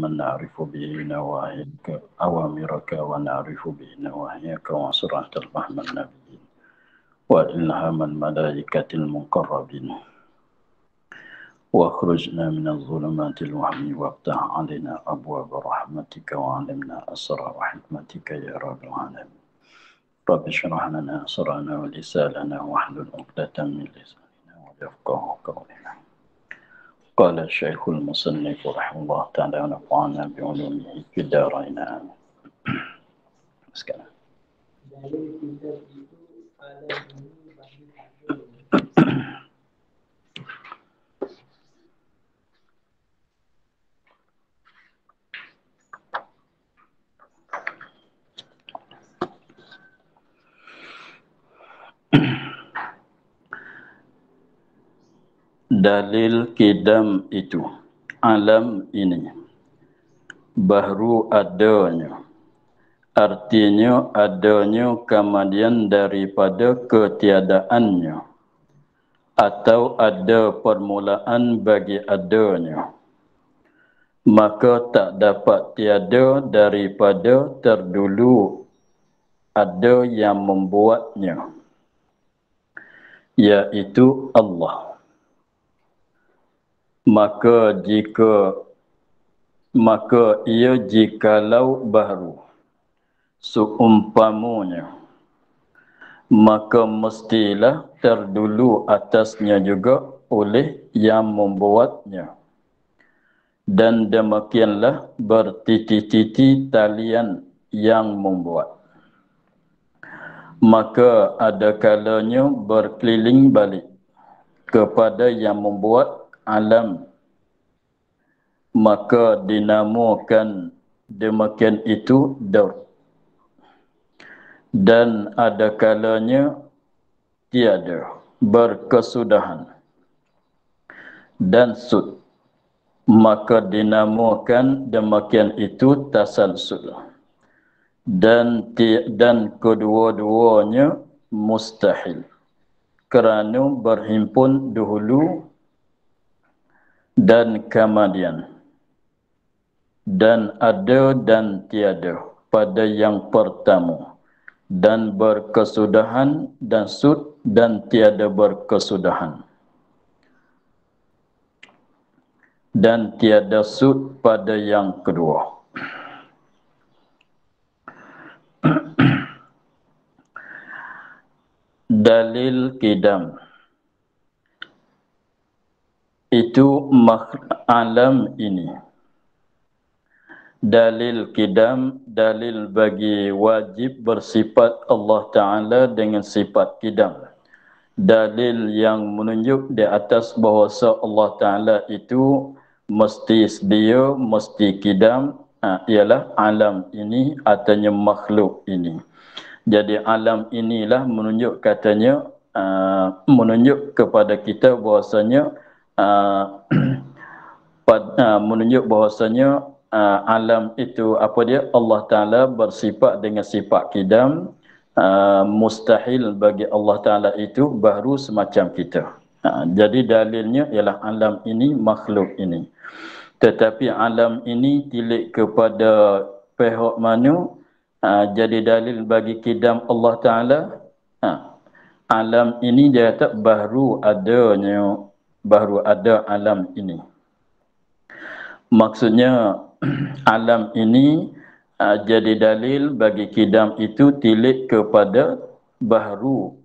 علما نعرف به نواهيك أوامرك ونعرف به نواهيك وسرعة الفهم النبيين وإلهام الملائكة المقربين واخرجنا من الظلمات الوهم وافتح علينا أبواب رحمتك وعلمنا أسرار حكمتك يا رب العالمين. رب اشرح لنا صدرنا ولساننا واحلل عقدة من لساننا ويفقهوا قولنا. قال الشيخ المصنف رحمه الله تعالى ونفعنا بعلومه في الدارين آمين. Sekarang. Dalil kita itu alam ini bagi ada. Dalil kidam itu alam ini baru adanya, artinya adanya kemudian daripada ketiadaannya atau ada permulaan bagi adanya, maka tak dapat tiada daripada terdulu ada yang membuatnya, iaitu Allah. Maka ia jikalau baru seumpamanya, maka mestilah terdulu atasnya juga oleh yang membuatnya. Dan demikianlah bertiti-titi talian yang membuat. Maka ada kalanya berkeliling balik kepada yang membuat alam, maka dinamakan demikian itu daur. Dan ada kalanya tiada, berkesudahan dan sud, maka dinamakan demikian itu tasalsul. Dan kedua-duanya mustahil kerana berhimpun dahulu dan kemudian, dan ada dan tiada pada yang pertama, dan berkesudahan dan sud dan tiada berkesudahan, dan tiada sud pada yang kedua. Dalil kidam itu alam ini. Dalil kidam, dalil bagi wajib bersifat Allah Ta'ala dengan sifat kidam. Dalil yang menunjuk di atas bahawasa Allah Ta'ala itu mesti sedia, mesti kidam, ialah alam ini ataunya makhluk ini. Jadi alam inilah menunjuk katanya, menunjuk kepada kita bahawasanya menunjuk bahawasanya alam itu apa dia, Allah Ta'ala bersifat dengan sifat kidam. Mustahil bagi Allah Ta'ala itu baru semacam kita. Jadi dalilnya ialah alam ini makhluk ini. Tetapi alam ini tilik kepada pihak mana, jadi dalil bagi kidam Allah Ta'ala. Alam ini dia kata baru ada alam ini. Maksudnya alam ini jadi dalil bagi kidam itu tilik kepada baru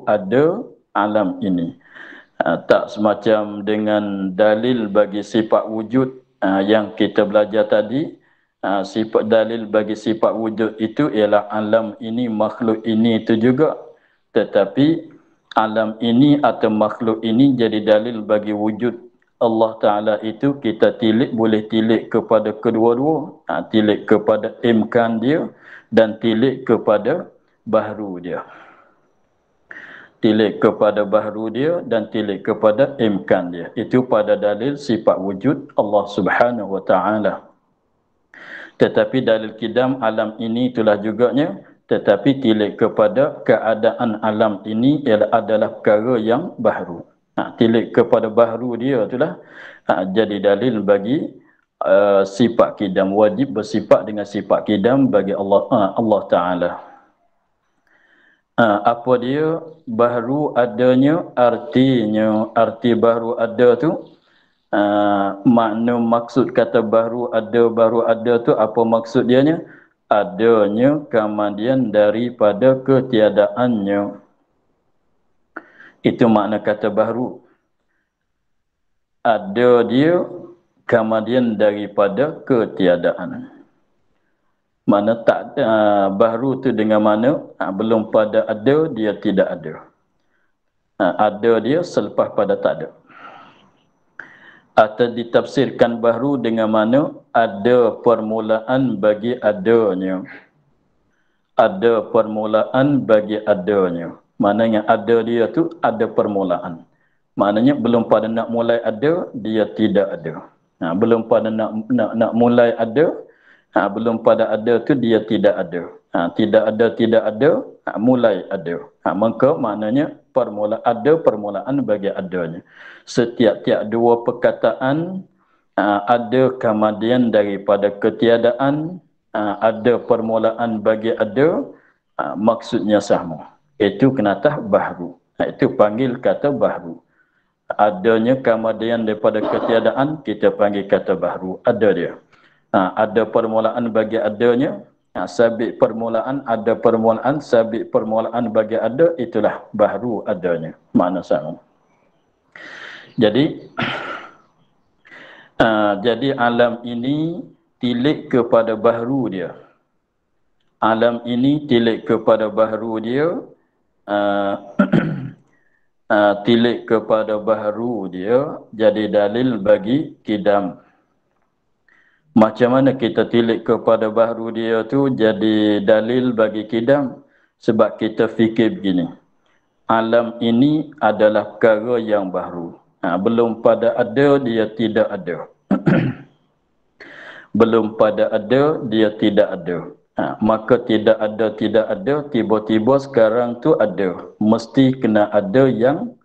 ada alam ini. Tak semacam dengan dalil bagi sifat wujud yang kita belajar tadi. Sifat dalil bagi sifat wujud itu ialah alam ini, makhluk ini itu juga. Tetapi alam ini atau makhluk ini jadi dalil bagi wujud Allah Ta'ala itu kita boleh tilik kepada kedua-dua. Tilik kepada imkan dia dan tilik kepada bahru dia. Tilik kepada bahru dia dan tilik kepada imkan dia. Itu pada dalil sifat wujud Allah Subhanahu Wa Ta'ala. Tetapi dalil kidam alam ini itulah juganya, tetapi tilik kepada keadaan alam ini adalah perkara yang baharu. Tilik kepada baharu dia itulah jadi dalil bagi sifat kidam, wajib bersifat dengan sifat kidam bagi Allah Ta'ala. Apa dia baharu adanya? Arti baharu ada tu, makna maksud kata baharu ada tu apa maksud dianya? Adanya kemudian daripada ketiadaannya. Itu makna kata baharu. Ada dia kemudian daripada ketiadaan. Mana tak baharu tu dengan mana belum pada ada dia tidak ada. Ada dia selepas pada tak ada. Atau ditafsirkan baharu dengan mana ada permulaan bagi adanya. Ada permulaan bagi adanya. Maknanya ada dia tu ada permulaan. Maknanya belum pada nak mulai ada dia tidak ada. Belum pada nak mulai ada, belum pada ada tu dia tidak ada. Tidak ada, mulai ada. Maka maknanya ada permulaan bagi adanya. Setiap-tiap dua perkataan ada kemudian daripada ketiadaan, ada permulaan bagi ada, maksudnya sama. Itu kenatah baharu. Itu panggil kata baharu. Adanya kemudian daripada ketiadaan, kita panggil kata baharu. Ada dia. Ada permulaan bagi adanya, sabit permulaan, ada permulaan, sabit permulaan bagi ada, itulah baharu adanya. Makna sama. Jadi, jadi alam ini tilik kepada baharu dia. Alam ini tilik kepada baharu dia, tilik kepada baharu dia, jadi dalil bagi kidam. Macam mana kita tilik kepada baharu dia tu jadi dalil bagi kidam? Sebab kita fikir begini. Alam ini adalah perkara yang baharu. Belum pada ada, dia tidak ada. Belum pada ada, dia tidak ada. Maka tidak ada, tiba-tiba sekarang tu ada. Mesti kena ada yang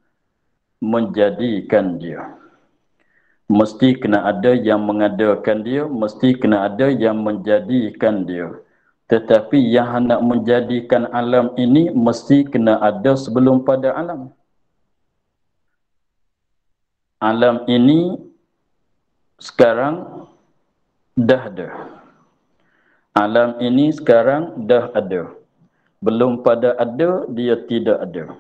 menjadikan dia. Mesti kena ada yang mengadakan dia, mesti kena ada yang menjadikan dia. Tetapi yang hendak menjadikan alam ini mesti kena ada sebelum pada alam. Alam ini sekarang dah ada. Alam ini sekarang dah ada. Belum pada ada, dia tidak ada.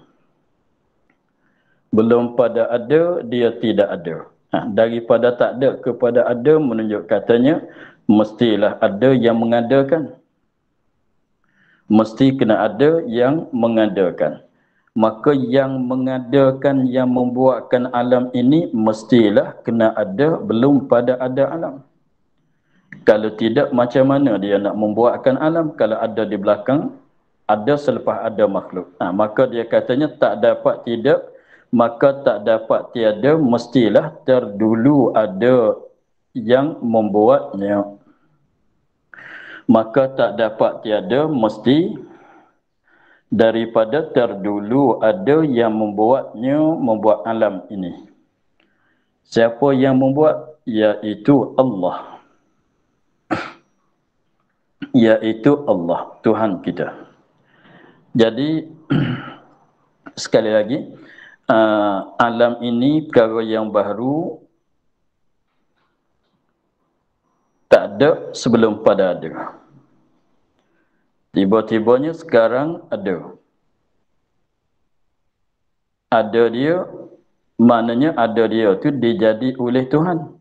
Belum pada ada, dia tidak ada. Daripada tak ada kepada ada menunjuk katanya mestilah ada yang mengadakan. Mesti kena ada yang mengadakan. Maka yang mengadakan, yang membuatkan alam ini mestilah kena ada belum pada ada alam. Kalau tidak, macam mana dia nak membuatkan alam? Kalau ada di belakang, ada selepas ada makhluk. Maka dia katanya tak dapat tidak, maka tak dapat tiada, mestilah terdulu ada yang membuatnya. Maka tak dapat tiada, mesti daripada terdulu ada yang membuatnya, membuat alam ini. Siapa yang membuat? Iaitu Allah. Iaitu Allah, Tuhan kita. Jadi, sekali lagi, alam ini perkara yang baru, tak ada sebelum pada ada. Tiba-tibanya sekarang ada. Ada dia, maknanya ada dia tu dijadi oleh Tuhan.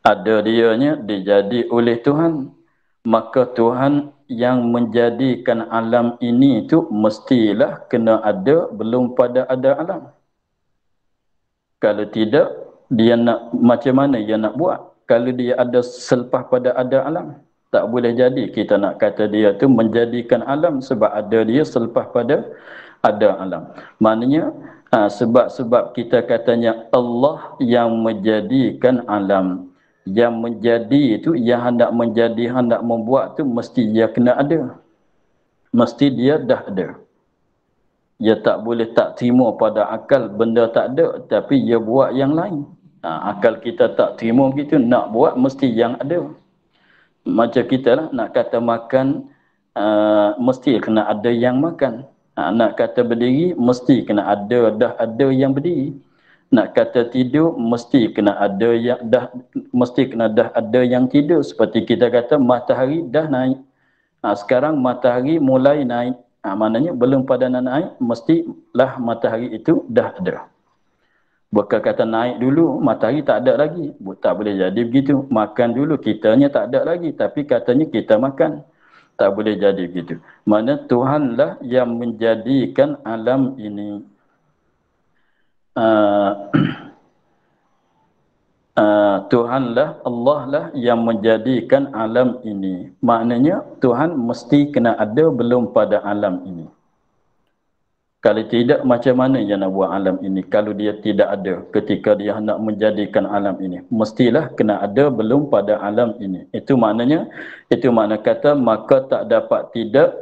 Ada dianya dijadi oleh Tuhan. Maka Tuhan yang menjadikan alam ini tu mestilah kena ada belum pada ada alam. Kalau tidak, dia nak macam mana dia nak buat? Kalau dia ada selepas pada ada alam, tak boleh jadi kita nak kata dia tu menjadikan alam sebab ada dia selepas pada ada alam. Maknanya sebab kita katanya Allah yang menjadikan alam. Yang menjadi itu, yang hendak menjadi, hendak membuat tu mesti dia kena ada. Mesti dia dah ada. Dia tak boleh tak terima pada akal benda tak ada, tapi dia buat yang lain. Akal kita tak terima begitu, nak buat mesti yang ada. Macam kita lah, nak kata makan, mesti kena ada yang makan. Nak kata berdiri, mesti kena dah ada yang berdiri. Nak kata tidur, mesti kena ada yang tidur. Seperti kita kata matahari dah naik. Sekarang matahari mulai naik. Maknanya belum pada nak naik, mestilah matahari itu dah ada. Bukan kata naik dulu, matahari tak ada lagi. Tak boleh jadi begitu. Makan dulu, kitanya tak ada lagi. Tapi katanya kita makan. Tak boleh jadi begitu. Mana Tuhanlah yang menjadikan alam ini. Tuhanlah, Allah lah yang menjadikan alam ini. Maknanya Tuhan mesti kena ada belum pada alam ini. Kalau tidak, macam mana dia nak buat alam ini? Kalau dia tidak ada ketika dia nak menjadikan alam ini. Mestilah kena ada belum pada alam ini. Itu makna kata, maka tak dapat tiada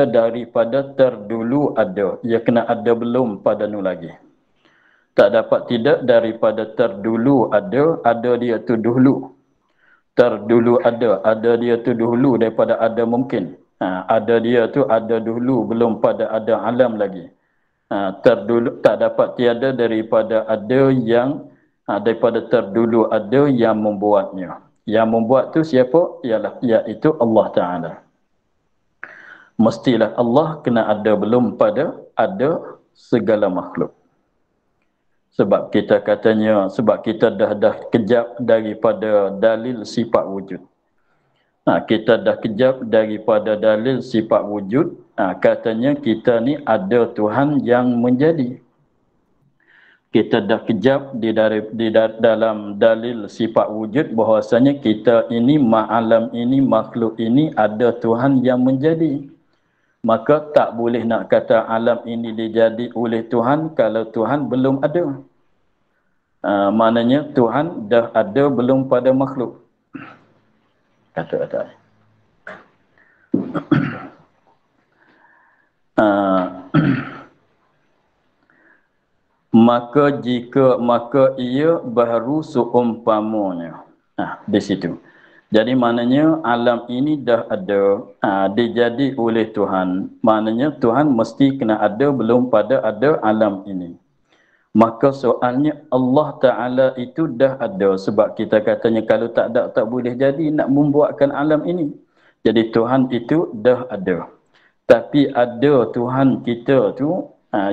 daripada terdulu ada. Ia kena ada belum pada nu lagi. Tak dapat tidak daripada terdulu ada dia tu dulu. Terdulu ada dia tu dulu daripada ada mungkin. Ada dia tu ada dulu belum pada ada alam lagi. Terdulu tak dapat tiada daripada ada yang daripada terdulu ada yang membuatnya. Yang membuat tu siapa? Iaitu Allah Ta'ala. Mestilah Allah kena ada belum pada ada segala makhluk. Sebab kita dah kejap daripada dalil sifat wujud. Kita dah kejap daripada dalil sifat wujud. Katanya kita ni ada Tuhan yang menjadi. Kita dah kejap di dalam dalil sifat wujud bahwasanya kita ini, alam ini, makhluk ini ada Tuhan yang menjadi. Maka tak boleh nak kata alam ini dijadi oleh Tuhan kalau Tuhan belum ada. Maknanya Tuhan dah ada belum pada makhluk. Kata-kata. Maka ia baru seumpamanya. Di situ. Jadi maknanya alam ini dah ada, dijadi oleh Tuhan. Maknanya Tuhan mesti kena ada belum pada ada alam ini. Maka soalnya Allah Ta'ala itu dah ada. Sebab kita katanya kalau tak ada tak boleh jadi nak membuatkan alam ini. Jadi Tuhan itu dah ada. Tapi ada Tuhan kita tu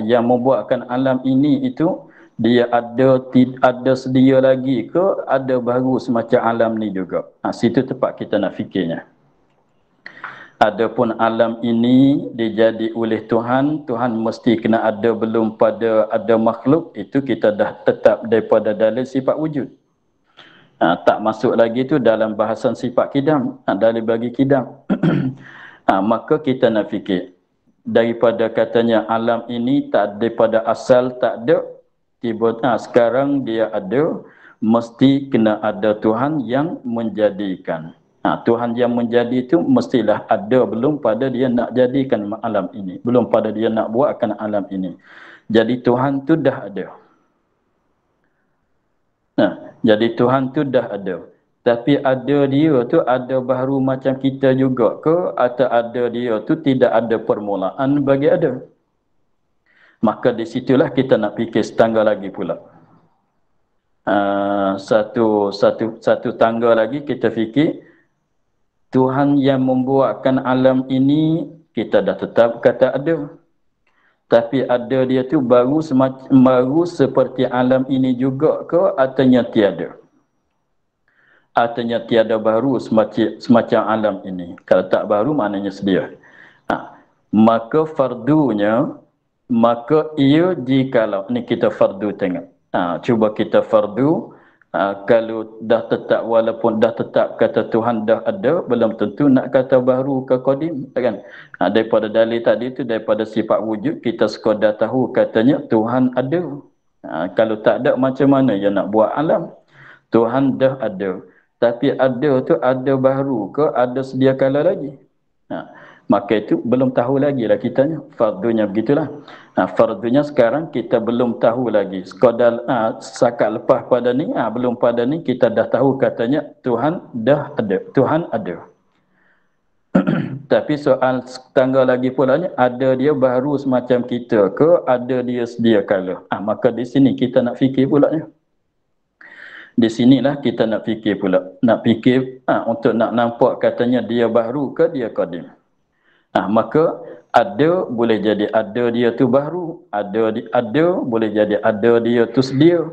yang membuatkan alam ini itu, dia ada sedia lagi ke ada baru semacam alam ni juga. Situ tepat kita nak fikirnya. Adapun alam ini dijadi oleh Tuhan, Tuhan mesti kena ada belum pada ada makhluk, itu kita dah tetap daripada dalil sifat wujud. Tak masuk lagi tu dalam bahasan sifat kidam, dalil bagi kidam. Maka kita nak fikir, daripada katanya alam ini tak daripada asal tak ada, tiba-tiba sekarang dia ada, mesti kena ada Tuhan yang menjadikan. Tuhan yang menjadi itu mestilah ada belum pada dia nak jadikan alam ini. Belum pada dia nak buatkan alam ini. Jadi Tuhan tu dah ada. Jadi Tuhan tu dah ada. Tapi ada dia tu ada baru macam kita juga ke? Atau ada dia tu tidak ada permulaan bagi ada? Maka di situlah kita nak fikir setangga lagi pula. Satu tangga lagi kita fikir, Tuhan yang membuatkan alam ini, kita dah tetap kata ada. Tapi ada dia tu baru seperti alam ini juga ke ataunya tiada? Ataunya tiada baru semacam alam ini. Kalau tak baru maknanya sedia. Maka fardunya, maka ia jikalau, ni kita fardu tengok. Cuba kita fardu. Kalau dah tetap, walaupun dah tetap kata Tuhan dah ada, belum tentu nak kata baru ke qadim, kan? Daripada dalil tadi tu, daripada sifat wujud, kita sekadar tahu katanya Tuhan ada. Kalau tak ada, macam mana dia nak buat alam? Tuhan dah ada. Tapi ada tu ada baru ke ada sedia kala lagi? Maka itu belum tahu lagi lah kitanya. Fardunya begitulah. Fardunya sekarang kita belum tahu lagi. Sekadar sakat lepas pada ni, belum pada ni kita dah tahu katanya Tuhan dah ada. Tuhan ada. Tapi soal tangga lagi pulanya, ada dia baru semacam kita ke, ada dia sedia kala. Maka di sini kita nak fikir pulanya. Di sinilah kita nak fikir pula. Nak fikir untuk nak nampak katanya dia baru ke dia qadim. Maka ada boleh jadi ada dia tu baru, ada boleh jadi ada dia tu sedia.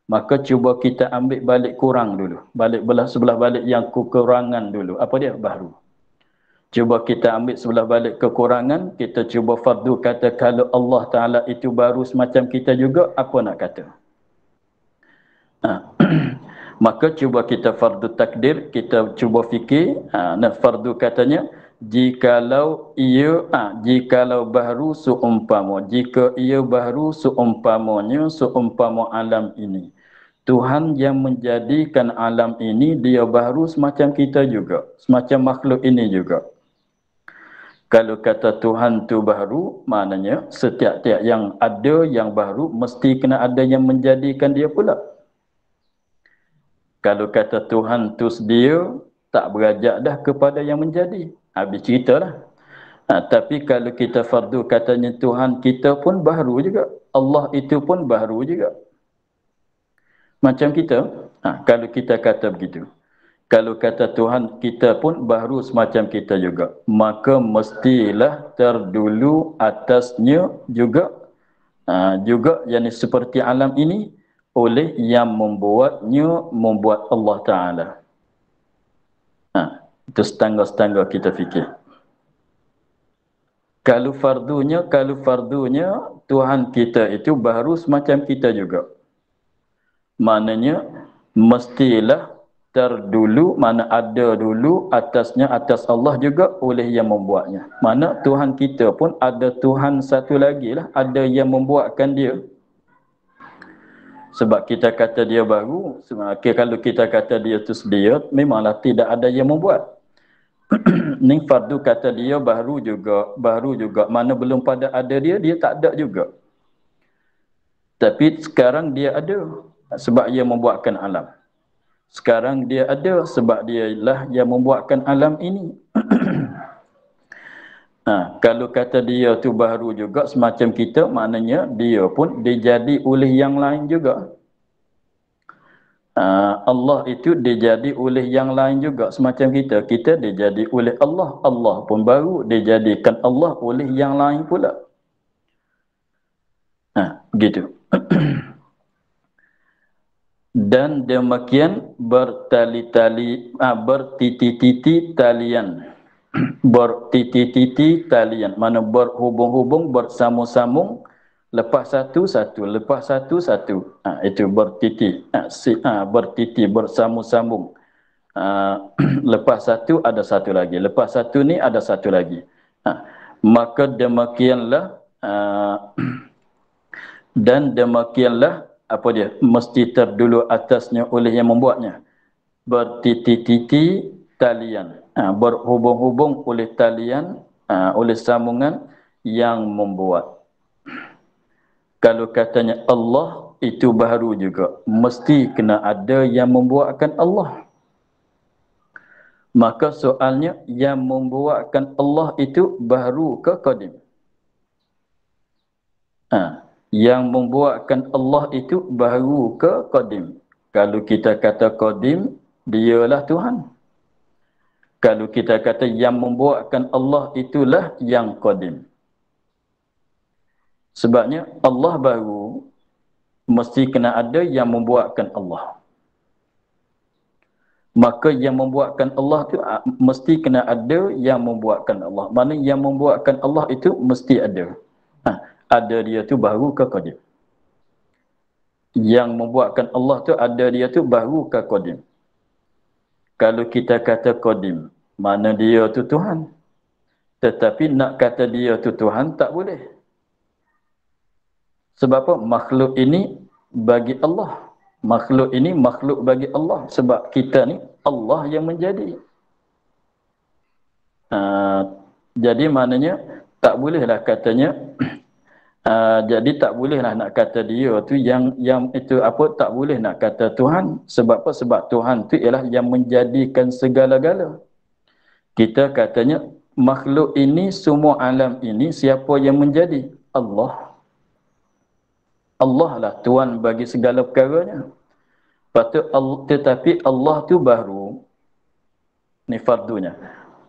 Maka cuba kita ambil balik kurang dulu. Balik sebelah balik yang kekurangan dulu. Apa dia? Baru. Cuba kita ambil sebelah balik kekurangan, kita cuba fardu kata kalau Allah Ta'ala itu baru semacam kita juga, apa nak kata? Maka cuba kita fardu takdir, kita cuba fikir, fardu katanya, jikalau baru seumpama, jika ia baru seumpama alam ini. Tuhan yang menjadikan alam ini, dia baru semacam kita juga, semacam makhluk ini juga. Kalau kata Tuhan tu baru, maknanya setiap-tiap yang ada yang baru, mesti kena ada yang menjadikan dia pula. Kalau kata Tuhan tu sedia, tak berajak dah kepada yang menjadi. Habis ceritalah. Tapi kalau kita fardu katanya Tuhan kita pun baru juga. Allah itu pun baru juga. Macam kita, kalau kita kata begitu. Kalau kata Tuhan kita pun baru semacam kita juga. Maka mestilah terdulu atasnya juga. Juga yang seperti alam ini oleh yang membuat Allah Ta'ala. Itu setangga-setangga kita fikir. Kalau fardunya Tuhan kita itu baru semacam kita juga. Maknanya mestilah terdulu, mana ada dulu atasnya, atas Allah juga oleh yang membuatnya. Mana Tuhan kita pun ada Tuhan satu lagi lah, ada yang membuatkan dia. Sebab kita kata dia baru, kalau kita kata dia tu sedia, memanglah tidak ada yang membuat. Ni fardu kata dia baru juga. Mana belum pada ada dia tak ada juga. Tapi sekarang dia ada sebab ia membuatkan alam. Sekarang dia ada sebab dia lah yang membuatkan alam ini. Kalau kata dia tu baru juga semacam kita, maknanya dia pun dijadi oleh yang lain juga. Allah itu dijadi oleh yang lain juga semacam kita. Kita dijadi oleh Allah. Allah pun baru dijadikan Allah oleh yang lain pula. Begitu. Dan demikian bertiti-titi talian. Bertiti-titi talian. Mana berhubung-hubung, bersambung-sambung. Lepas satu. Itu bertiti. Bertiti, bersambung-sambung. Lepas satu ada satu lagi. Lepas satu ni ada satu lagi. Maka demikianlah dan demikianlah apa dia? Mesti terdulu atasnya oleh yang membuatnya. Bertiti-titi talian. Berhubung-hubung oleh talian, oleh sambungan yang membuat. Kalau katanya Allah itu baru juga, mesti kena ada yang membuatkan Allah. Maka soalnya yang membuatkan Allah itu baru ke qadim? Yang membuatkan Allah itu baru ke qadim? Kalau kita kata qadim, dialah Tuhan. Kalau kita kata yang membuatkan Allah itulah yang qadim. Sebabnya Allah baru, mesti kena ada yang membuatkan Allah. Maka yang membuatkan Allah itu mesti kena ada yang membuatkan Allah. Mana yang membuatkan Allah itu mesti ada. Ada dia tu baru ke qadim. Yang membuatkan Allah tu ada dia tu baru ke qadim. Kalau kita kata qadim, mana dia tu Tuhan. Tetapi nak kata dia tu Tuhan tak boleh. Sebab apa? Makhluk ini bagi Allah. Makhluk ini makhluk bagi Allah. Sebab kita ni Allah yang menjadi. Jadi maknanya tak bolehlah katanya jadi tak bolehlah nak kata dia tu yang itu apa, tak boleh nak kata Tuhan. Sebab apa? Sebab Tuhan tu ialah yang menjadikan segala-gala. Kita katanya makhluk ini, semua alam ini, siapa yang menjadi? Allah. Allah lah Tuhan bagi segala perkaranya. Tetapi Allah tu baru, ni fardunya,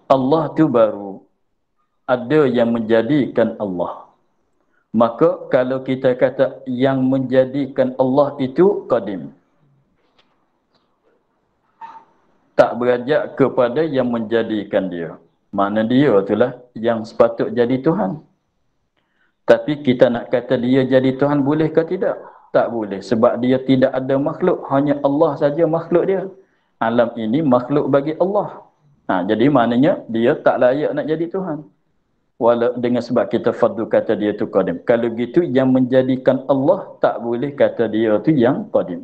Allah tu baru ada yang menjadikan Allah. Maka kalau kita kata yang menjadikan Allah itu qadim, tak beranjak kepada yang menjadikan dia. Makna dia itulah yang sepatut jadi Tuhan. Tapi kita nak kata dia jadi Tuhan boleh ke tidak? Tak boleh. Sebab dia tidak ada makhluk. Hanya Allah saja makhluk dia. Alam ini makhluk bagi Allah. Jadi maknanya dia tak layak nak jadi Tuhan. Walau dengan sebab kita fardu kata dia tu qadim. Kalau gitu yang menjadikan Allah tak boleh kata dia tu yang qadim.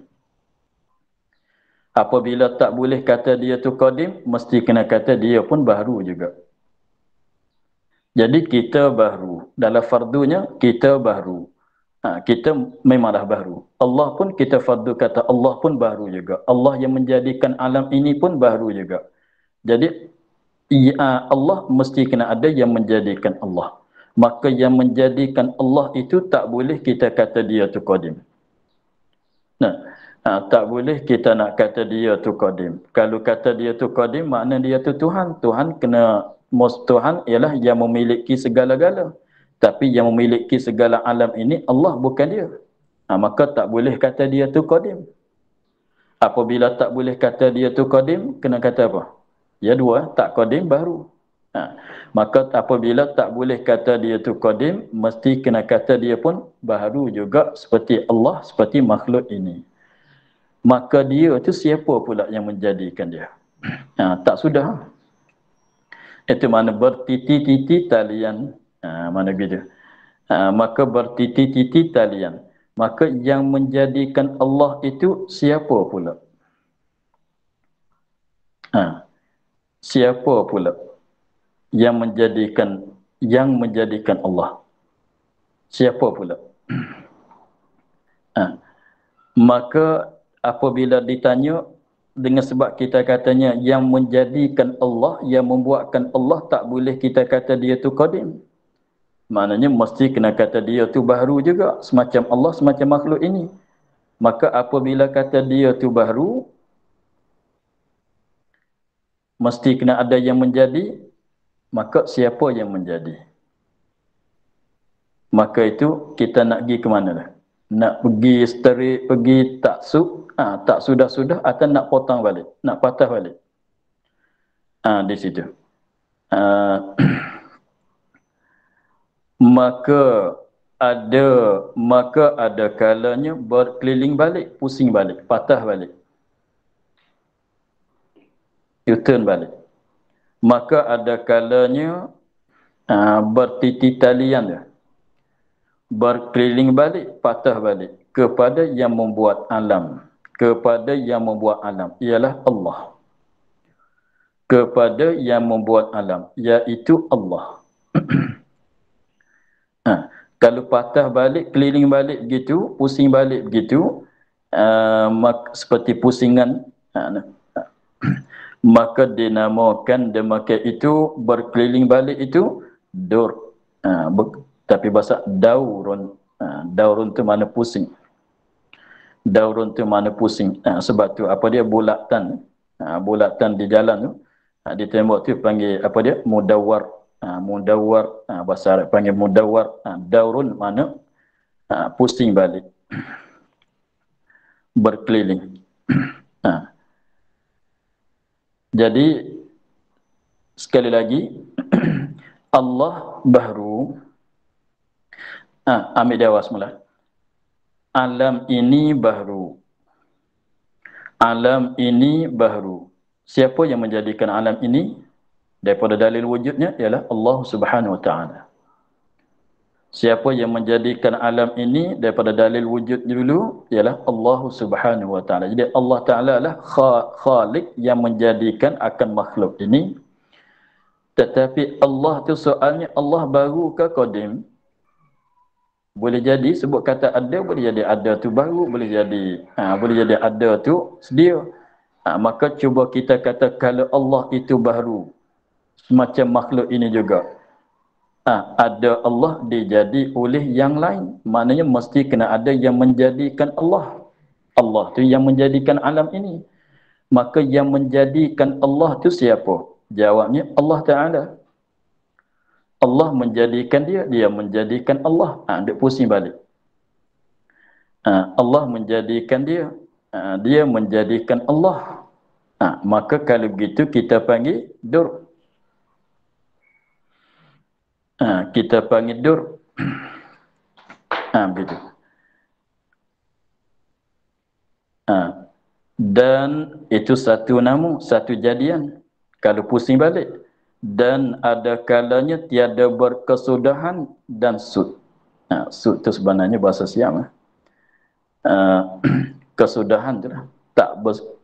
Apabila tak boleh kata dia tu qadim, mesti kena kata dia pun baru juga. Jadi kita baru. Dalam fardunya kita baru. Kita memanglah baru. Allah pun kita fardu kata Allah pun baru juga. Allah yang menjadikan alam ini pun baru juga. Jadi Allah mesti kena ada yang menjadikan Allah. Maka yang menjadikan Allah itu tak boleh kita kata dia tu qadim. Tak boleh kita nak kata dia tu qadim. Kalau kata dia tu qadim, makna dia tu Tuhan. Tuhan Tuhan ialah yang memiliki segala-gala. Tapi yang memiliki segala alam ini Allah, bukan dia. Maka tak boleh kata dia tu qadim. Apabila tak boleh kata dia tu qadim, kena kata apa? Ya dua, tak qadim baru. Maka apabila tak boleh kata dia tu qadim, mesti kena kata dia pun baru juga, seperti Allah, seperti makhluk ini. Maka dia tu siapa pula yang menjadikan dia? Tak sudah. Itu mana bertiti-titi talian. Mana gitu. Maka bertiti-titi talian. Maka yang menjadikan Allah itu siapa pula? Siapa pula yang menjadikan Allah? Siapa pula? Maka apabila ditanya, dengan sebab kita katanya yang menjadikan Allah, yang membuatkan Allah, tak boleh kita kata dia tu qadim. Maknanya mesti kena kata dia tu baru juga, semacam Allah, semacam makhluk ini. Maka apabila kata dia tu baru, mesti kena ada yang menjadi. Maka siapa yang menjadi? Maka itu kita nak pergi ke mana lah? Nak pergi straight, pergi taksub, tak sudah-sudah, atau nak potong balik, nak patah balik. Di situ. Maka ada kalanya berkeliling balik, pusing balik, patah balik. U-turn balik. Maka ada kalanya bertiti talian dia. Berkeliling balik, patah balik kepada yang membuat alam. Kepada yang membuat alam ialah Allah. Kepada yang membuat alam, iaitu Allah. Kalau patah balik, keliling balik begitu, pusing balik begitu, seperti pusingan, maka dinamakan demikian itu, berkeliling balik itu dur. Tapi bahasa daurun. Daurun tu mana pusing. Daurun tu mana pusing. Sebab tu apa dia, bulatan. Bulatan di jalan tu. Di tembok tu panggil apa dia, mudawwar. Mudawwar, bahasa Arab panggil mudawwar. Daurun mana pusing balik. Berkeliling. Jadi sekali lagi Allah baru. Ambil dia awal semula. Alam ini baru. Alam ini baru. Siapa yang menjadikan alam ini? Daripada dalil wujudnya ialah Allah Subhanahu Wa Taala. Siapa yang menjadikan alam ini daripada dalil wujud dulu ialah Allah Subhanahu Wa Taala. Jadi Allah Taala lah Khalik yang menjadikan akan makhluk ini. Tetapi Allah tu soalnya Allah baru ke qadim? Boleh jadi sebut kata ada, boleh jadi ada tu baru, boleh jadi ada tu sedia. Maka cuba kita kata kalau Allah itu baru, semacam makhluk ini juga. Ada Allah dijadi oleh yang lain. Maknanya mesti kena ada yang menjadikan Allah. Allah tu yang menjadikan alam ini. Maka yang menjadikan Allah tu siapa? Jawabnya Allah Ta'ala. Allah menjadikan dia, dia menjadikan Allah. Dia pusing balik. Allah menjadikan dia, dia menjadikan Allah. Maka kalau begitu kita panggil dur. Kita panggil dur. Begitu. Dan itu satu nama, satu jadian. Kalau pusing balik. Dan ada kalanya tiada berkesudahan dan sud. Sud itu sebenarnya bahasa Siam. Kesudahan tu lah.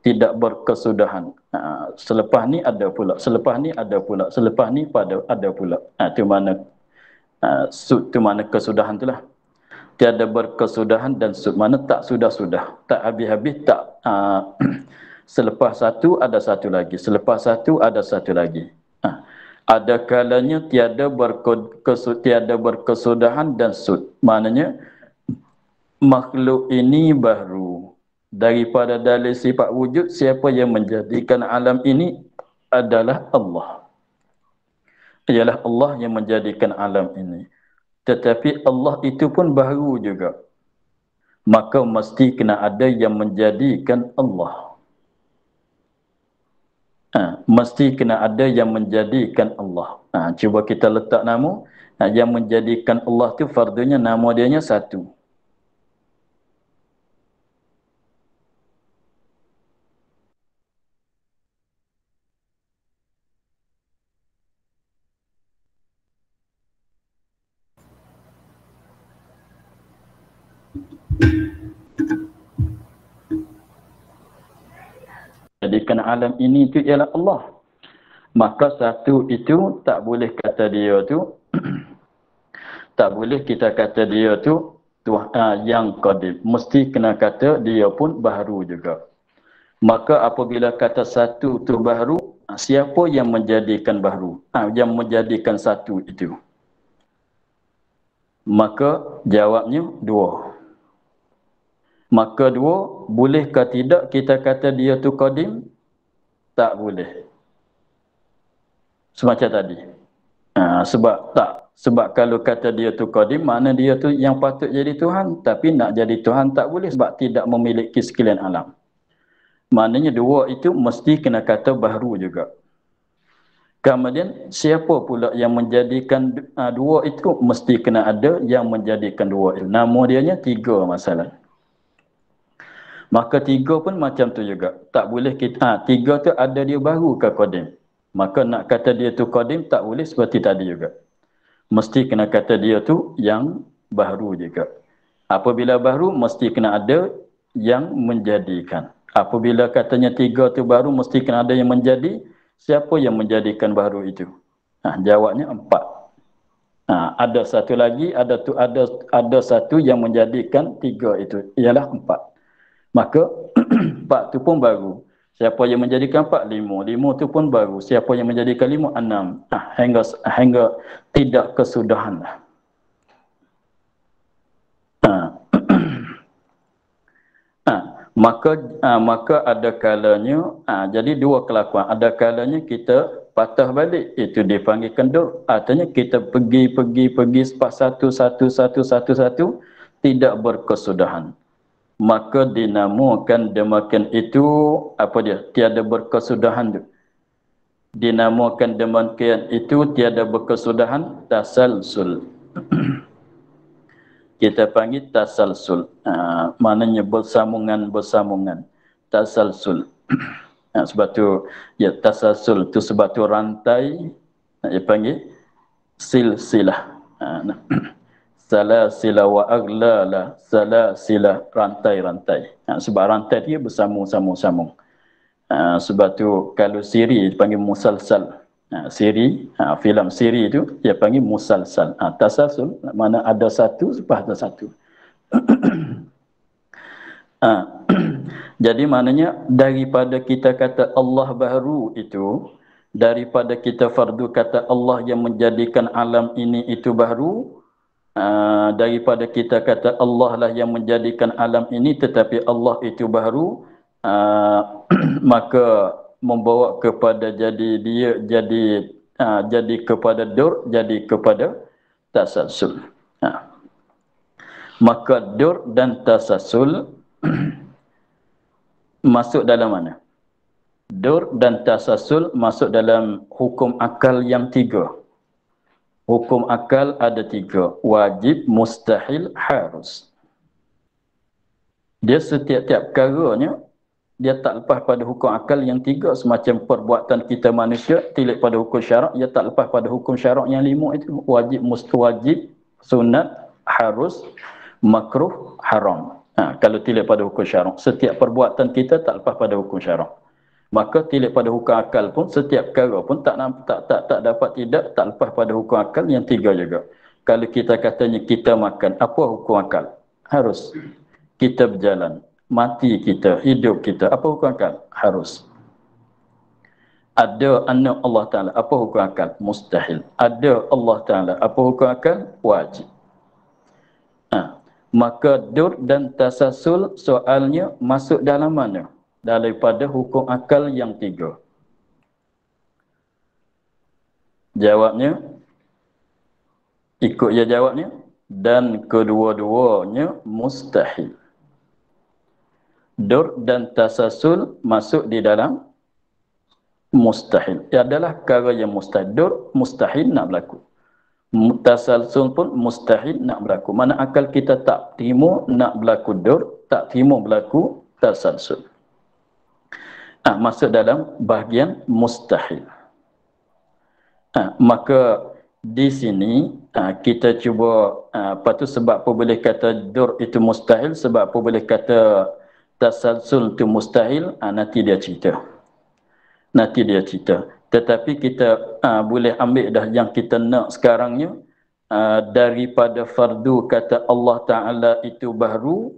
Tidak berkesudahan. Selepas ni ada pula. Selepas ni ada pula. Selepas ni ada pula. Itu mana sud tu mana kesudahan tu lah. Tiada berkesudahan dan sud mana tak sudah-sudah. Tak habis-habis, tak. Selepas satu ada satu lagi. Selepas satu ada satu lagi. Ada kalanya tiada berkesudahan dan sud. Maknanya makhluk ini baru. Daripada dalil sifat wujud, siapa yang menjadikan alam ini adalah Allah. Ialah Allah yang menjadikan alam ini. Tetapi Allah itu pun baru juga. Maka mesti kena ada yang menjadikan Allah. Mesti kena ada yang menjadikan Allah. Cuba kita letak nama. Yang menjadikan Allah tu fardunya nama dianya satu. Jadikan alam ini itu ialah Allah. Maka satu itu tak boleh kata dia tu tak boleh kita kata dia tu yang qadim. Mesti kena kata dia pun baharu juga. Maka apabila kata satu tu baharu, siapa yang menjadikan baharu? Yang menjadikan satu itu. Maka jawabnya dua. Maka dua, bolehkah tidak kita kata dia tu qadim? Tak boleh. Semacam tadi. Sebab tak. Sebab kalau kata dia tu qadim, mana dia tu yang patut jadi Tuhan. Tapi nak jadi Tuhan tak boleh sebab tidak memiliki sekalian alam. Maknanya dua itu mesti kena kata baharu juga. Kemudian siapa pula yang menjadikan dua itu mesti kena ada yang menjadikan dua itu. Nama dianya tiga masalah. Maka tiga pun macam tu juga. Tak boleh kita, tiga tu ada dia baru ke qadim. Maka nak kata dia tu qadim tak boleh seperti tadi juga. Mesti kena kata dia tu yang baru juga. Apabila baru mesti kena ada yang menjadikan. Apabila katanya tiga tu baru mesti kena ada yang menjadi. Siapa yang menjadikan baru itu? Jawabnya empat. Ada satu lagi, ada satu yang menjadikan tiga itu. Ialah empat. Maka empat tu pun baru. Siapa yang menjadikan empat? Lima. Lima tu pun baru. Siapa yang menjadikan lima? Enam. Hingga tidak kesudahan. Maka ada kalanya, jadi dua kelakuan. Ada kalanya kita patah balik. Itu dipanggil kendur. Artinya kita pergi sepas satu. Tidak berkesudahan. Maka dinamakan demikian itu apa dia? Tiada berkesudahan tu. Dinamakan demikian itu tiada berkesudahan tasalsul. Kita panggil tasalsul. Maknanya bersambungan. Tasalsul. Sebab tu ya tasalsul tu sebab tu rantai dia panggil silsilah. Salasila wa aglala, salasila rantai-rantai. Sebab rantai dia bersambung-sambung. Sebab tu kalau siri dipanggil musalsal. Filem siri itu dia panggil musalsal. Tasalsul mana ada satu lepas ada satu. Jadi maknanya daripada kita kata Allah baharu itu, daripada kita fardu kata Allah yang menjadikan alam ini itu baharu, daripada kita kata Allah lah yang menjadikan alam ini tetapi Allah itu baharu, maka membawa kepada jadi dia jadi kepada dur, jadi kepada tasalsul. Maka dur dan tasalsul masuk dalam mana? Dur dan tasalsul masuk dalam hukum akal yang tiga. Hukum akal ada tiga. Wajib, mustahil, harus. Dia setiap-tiap perkaranya, dia tak lepas pada hukum akal yang tiga. Semacam perbuatan kita manusia, tilik pada hukum syarak, dia tak lepas pada hukum syarak yang lima itu. Wajib, mustawajib, sunat, harus, makruh, haram. Kalau tilik pada hukum syarak. Setiap perbuatan kita tak lepas pada hukum syarak. Maka tilik pada hukum akal pun, setiap perkara pun tak dapat tidak, tak lepas pada hukum akal yang tiga juga. Kalau kita katanya kita makan, apa hukum akal? Harus. Kita berjalan, mati kita, hidup kita, apa hukum akal? Harus. Ada anak Allah Ta'ala, apa hukum akal? Mustahil. Ada Allah Ta'ala, apa hukum akal? Wajib. Maka dur dan tasasul soalnya masuk dalam mana? Daripada hukum akal yang tiga. Jawabnya, ikut je jawabnya, dan kedua-duanya mustahil. Dur dan tasasul masuk di dalam mustahil. Ia adalah perkara yang mustahil. Dur mustahil nak berlaku. Tasalsul pun mustahil nak berlaku. Mana akal kita tak terima nak berlaku dur, tak terima berlaku tasalsul. Masuk dalam bahagian mustahil. Maka di sini kita cuba lepas tu sebab apa boleh kata dur itu mustahil, sebab apa boleh kata tasalsul itu mustahil, nanti dia cerita. Tetapi kita boleh ambil dah yang kita nak sekarangnya, daripada fardu kata Allah Ta'ala itu baharu,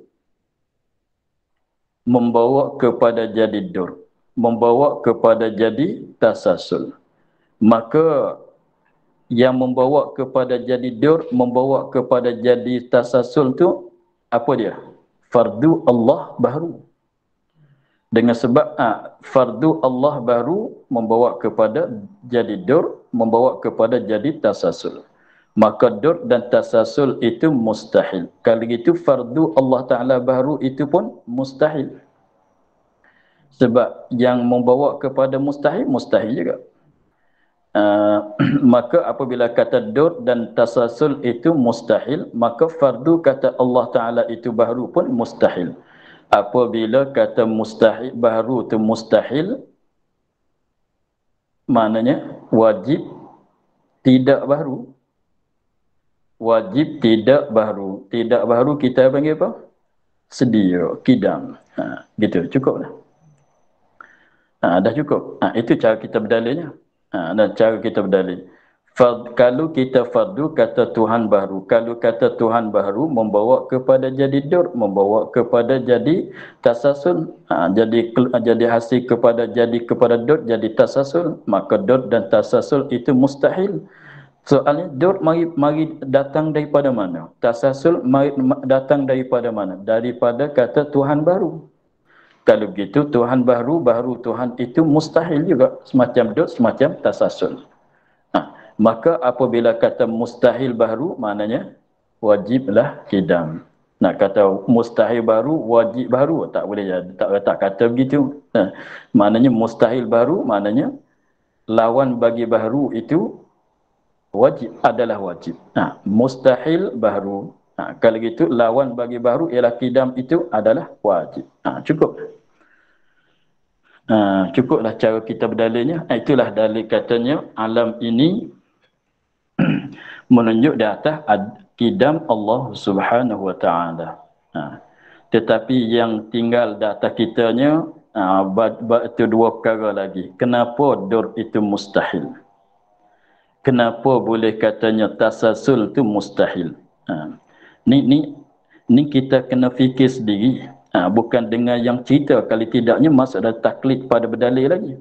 membawa kepada jadi dur, membawa kepada jadi tasalsul. Maka yang membawa kepada jadi dur, membawa kepada jadi tasalsul tu apa dia? Fardu Allah baharu. Dengan sebab fardu Allah baru membawa kepada jadi dur, membawa kepada jadi tasalsul. Maka dur dan tasalsul itu mustahil. Kalau gitu fardu Allah Ta'ala baru itu pun mustahil. Sebab yang membawa kepada mustahil, mustahil juga. Maka apabila kata dur dan tasalsul itu mustahil, maka fardu kata Allah Ta'ala itu baru pun mustahil. Apabila kata mustahil baharu itu mustahil, maknanya wajib tidak baharu. Wajib tidak baharu. Tidak baharu kita panggil apa? Sedia, kidam. Gitu, cukup dah. Dah cukup. Itu cara kita berdalilnya. Dan cara kita berdalil. Kalau kita fardu kata Tuhan baharu, kalau kata Tuhan baharu membawa kepada jadi dur, membawa kepada jadi tasasul, jadi hasil kepada dur, jadi tasasul, maka dur dan tasasul itu mustahil. Soalnya dur mari datang daripada mana? Tasasul mari datang daripada mana? Daripada kata Tuhan baru. Kalau begitu Tuhan baharu Tuhan itu mustahil juga, semacam dur, semacam tasasul. Maka apabila kata mustahil baru, maknanya wajiblah kidam. Nak kata mustahil baru, wajib baru, tak boleh jadi. Tak kata begitu. Maknanya mustahil baru, maknanya lawan bagi baru itu wajib, adalah wajib. Mustahil baru. Kalau gitu lawan bagi baru ialah kidam, itu adalah wajib. Cukup. Cukuplah cara kita berdalilnya. Itulah dalil katanya alam ini menunjuk di atas kidam Allah Subhanahu Wa Taala. Tetapi yang tinggal di atas kitanya itu dua perkara lagi. Kenapa dur itu mustahil? kenapa boleh katanya tasasul tu mustahil? Ni kita kena fikir sendiri. Bukan dengan yang cerita, kali tidaknya masuk ada taklid pada berdalil lagi.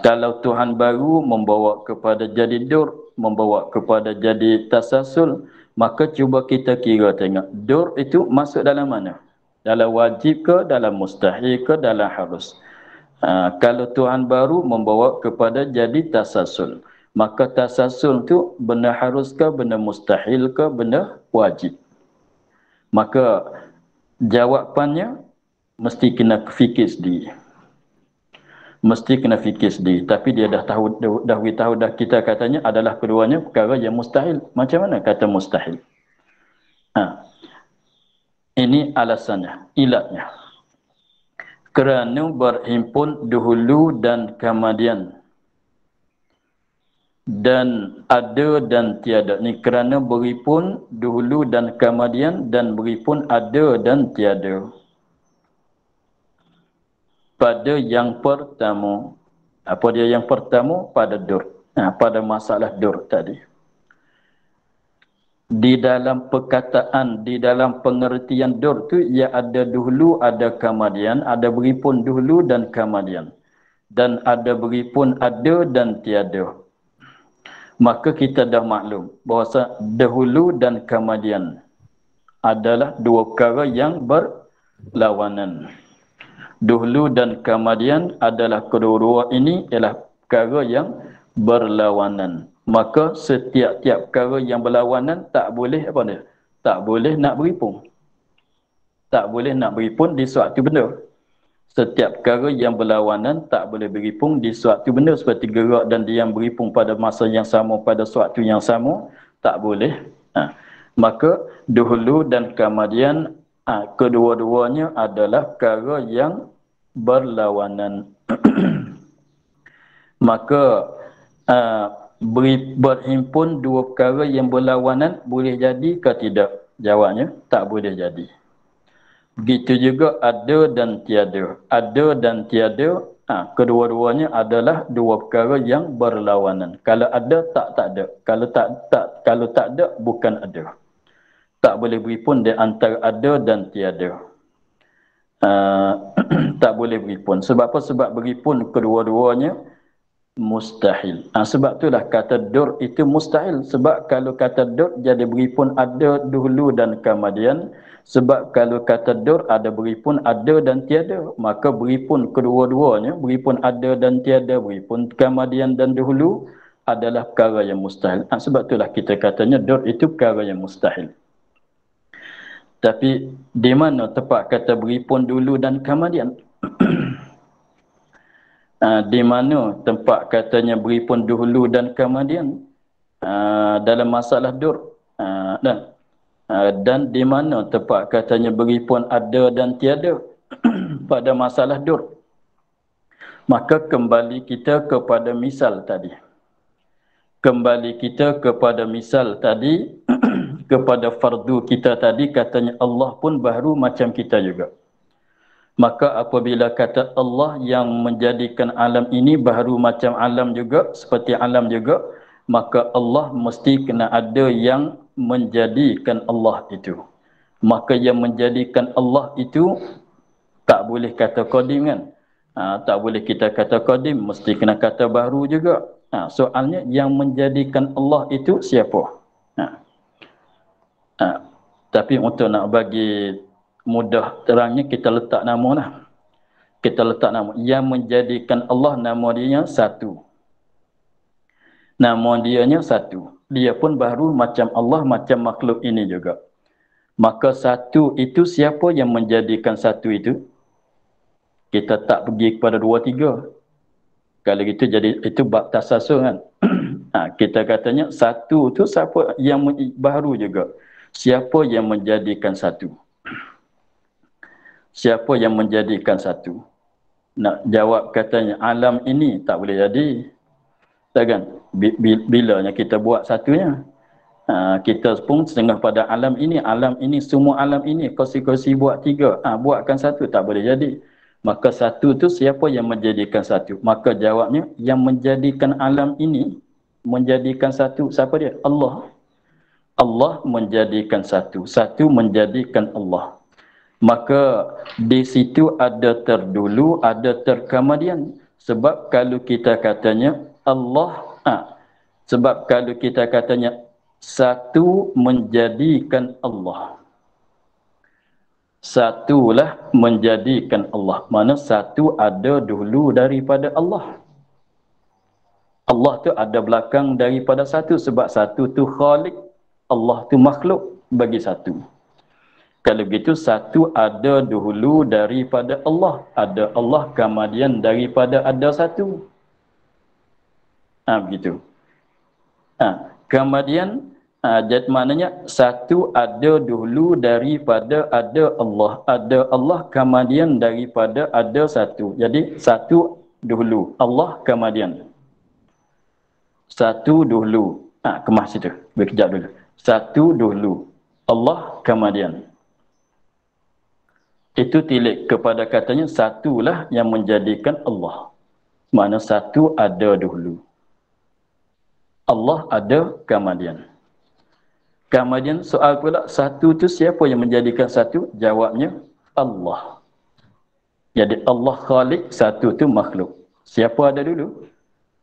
Kalau Tuhan baru membawa kepada jadi dur, membawa kepada jadi tasasul, maka cuba kita kira tengok, dur itu masuk dalam mana? Dalam wajib ke, dalam mustahil ke, dalam harus? Kalau Tuhan baru membawa kepada jadi tasasul, maka tasasul tu benda harus ke, benda mustahil ke, benda wajib? Maka jawapannya mesti kena fikir sendiri. Mesti kena fikir sendiri. Tapi dia dah beritahu dah kita katanya adalah keduanya perkara yang mustahil. Macam mana kata mustahil? Ini alasannya, ilatnya. Kerana berhimpun dahulu dan kemudian. Dan ada dan tiada. Ni kerana berhimpun dahulu dan kemudian, dan berhimpun ada dan tiada. Pada yang pertama. Apa dia yang pertama? Pada dur. Pada masalah dur tadi. Di dalam perkataan, di dalam pengertian dur tu, ia ada dahulu, ada kemudian, ada berhimpun dahulu dan kemudian. Dan ada berhimpun ada dan tiada. Maka kita dah maklum bahawa dahulu dan kemudian adalah dua perkara yang berlawanan. Dahulu dan kemudian adalah kedua-dua ini ialah perkara yang berlawanan. Maka setiap-tiap perkara yang berlawanan tak boleh apa dia? Tak boleh nak berhimpun. Tak boleh nak berhimpun di suatu benda. Setiap perkara yang berlawanan tak boleh berhimpun di suatu benda, seperti gerak dan diam berhimpun pada masa yang sama, pada suatu yang sama, tak boleh. Maka dahulu dan kemudian kedua-duanya adalah perkara yang berlawanan. Maka berhimpun dua perkara yang berlawanan boleh jadi ke tidak? Jawabnya tak boleh jadi. Begitu juga ada dan tiada. Ada dan tiada, kedua-duanya adalah dua perkara yang berlawanan. Kalau ada, tak ada. Kalau tak ada, bukan ada. Tak boleh berhimpun di antara ada dan tiada. Tak boleh berhimpun. Sebab apa? Sebab berhimpun kedua-duanya mustahil. Sebab itulah kata dur itu mustahil. Sebab kalau kata dur jadi berhimpun ada dahulu dan kemudian. Sebab kalau kata dur ada berhimpun ada dan tiada. Maka berhimpun kedua-duanya, berhimpun ada dan tiada, berhimpun kemudian dan dahulu adalah perkara yang mustahil. Sebab itulah kita katanya dur itu perkara yang mustahil. Tapi di mana tepat kata berhimpun dulu dan kemudian? Di mana tempat katanya berhimpun dahulu dan kemudian dalam masalah dur, dan di mana tempat katanya berhimpun ada dan tiada pada masalah dur. Maka kembali kita kepada misal tadi. Kembali kita kepada misal tadi, kepada fardu kita tadi, katanya Allah pun baharu macam kita juga. Maka apabila kata Allah yang menjadikan alam ini baharu macam alam juga, seperti alam juga, maka Allah mesti kena ada yang menjadikan Allah itu. Maka yang menjadikan Allah itu tak boleh kata qadim kan? Tak boleh kita kata qadim, mesti kena kata baharu juga. Soalnya yang menjadikan Allah itu siapa? Tapi untuk nak bagi mudah terangnya, kita letak nama lah. Kita letak nama. Yang menjadikan Allah, nama dia satu. Nama dia satu. Dia pun baru macam Allah, macam makhluk ini juga. Maka satu itu siapa yang menjadikan satu itu? Kita tak pergi kepada dua, tiga. Kalau gitu jadi itu bab tasasul kan. Kita katanya satu tu siapa yang baru juga. Siapa yang menjadikan satu? Siapa yang menjadikan satu? Nak jawab katanya alam ini tak boleh jadi. Tak kan? Bilanya kita buat satunya. Kita pun setengah pada alam ini semua alam ini, kursi-kursi buat tiga. Buatkan satu tak boleh jadi. Maka satu tu siapa yang menjadikan satu? Maka jawabnya, yang menjadikan alam ini, menjadikan satu, siapa dia? Allah. Allah menjadikan satu. Satu menjadikan Allah. Maka di situ ada terdulu, ada terkemudian. Sebab kalau kita katanya Allah, sebab kalau kita katanya satu menjadikan Allah. Satulah menjadikan Allah. Mana satu ada dulu daripada Allah. Allah tu ada belakang daripada satu. Sebab satu tu khalik, Allah tu makhluk bagi satu. Kalau begitu satu ada dahulu daripada Allah. Ada Allah kemudian daripada ada satu. Begitu. Kemudian jadi maknanya satu ada dahulu daripada ada Allah. Ada Allah kemudian daripada ada satu. Jadi satu dahulu, Allah kemudian. Satu dahulu. Kemas situ. Berkejap dulu. Satu dahulu, Allah kemudian. Itu tilik kepada katanya satulah yang menjadikan Allah. Mana satu ada dahulu. Allah ada kemudian. Kemudian soal pula, satu tu siapa yang menjadikan satu? Jawabnya Allah. Jadi Allah khalik, satu tu makhluk. Siapa ada dulu?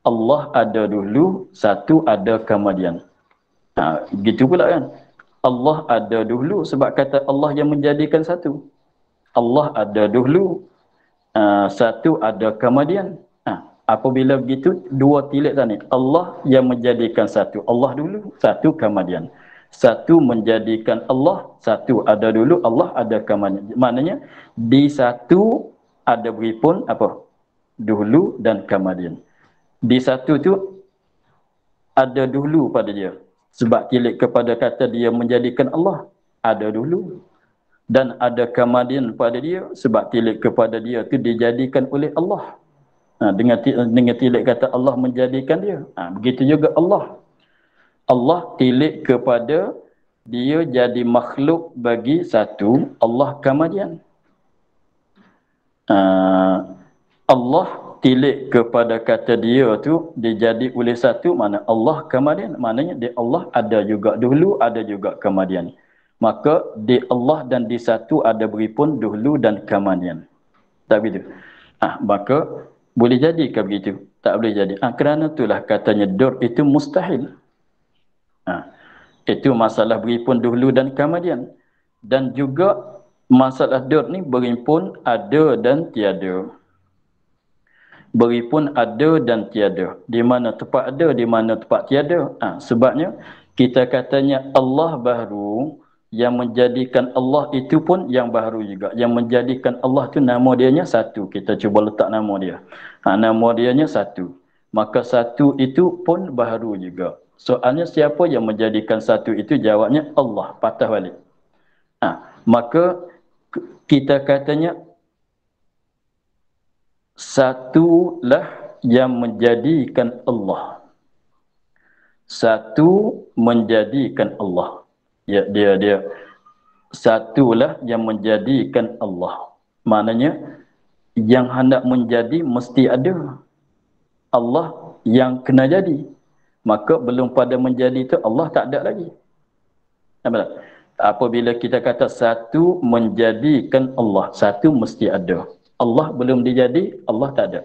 Allah ada dulu, satu ada kemudian. Gitu pula kan? Allah ada dulu sebab kata Allah yang menjadikan satu. Allah ada dahulu, satu ada kemudian. Apabila begitu, dua tilik tadi. Allah yang menjadikan satu. Allah dulu, satu kemudian. Satu menjadikan Allah, satu ada dulu, Allah ada kemudian. Maknanya, di satu ada beri pun apa? Dahulu dan kemudian. Di satu tu ada dahulu pada dia. Sebab tilik kepada kata dia menjadikan Allah, ada dahulu. Dan ada kemudian pada dia sebab tilik kepada dia itu dijadikan oleh Allah. Dengan tilik kata Allah menjadikan dia. Begitu juga Allah. Allah tilik kepada dia jadi makhluk bagi satu, Allah kemudian. Allah tilik kepada kata dia tu dijadi oleh satu, mana Allah kemudian. Maknanya di Allah ada juga dahulu, ada juga kemudian. Maka di Allah dan di satu ada beri pun dahulu dan kemudian. Tak begitu? Maka boleh jadi ke begitu? Tak boleh jadi. Kerana itulah katanya dur itu mustahil. Itu masalah beri pun dahulu dan kemudian. Dan juga masalah dur ni beri pun ada dan tiada. Beri pun ada dan tiada. Di mana tempat ada, di mana tempat tiada. Sebabnya kita katanya Allah baru, yang menjadikan Allah itu pun yang baru juga. Yang menjadikan Allah tu nama dianya satu. Kita cuba letak nama dia. Nama dianya satu. Maka satu itu pun baru juga. Soalnya siapa yang menjadikan satu itu? Jawabnya Allah. Patah balik. Maka kita katanya satulah yang menjadikan Allah. Satu menjadikan Allah. Ya, dia satulah yang menjadikan Allah. Maknanya yang hendak menjadi mesti ada. Allah yang kena jadi. Maka belum pada menjadi itu Allah tak ada lagi. Nampak? Apabila kita kata satu menjadikan Allah, satu mesti ada. Allah belum dijadi, Allah tak ada.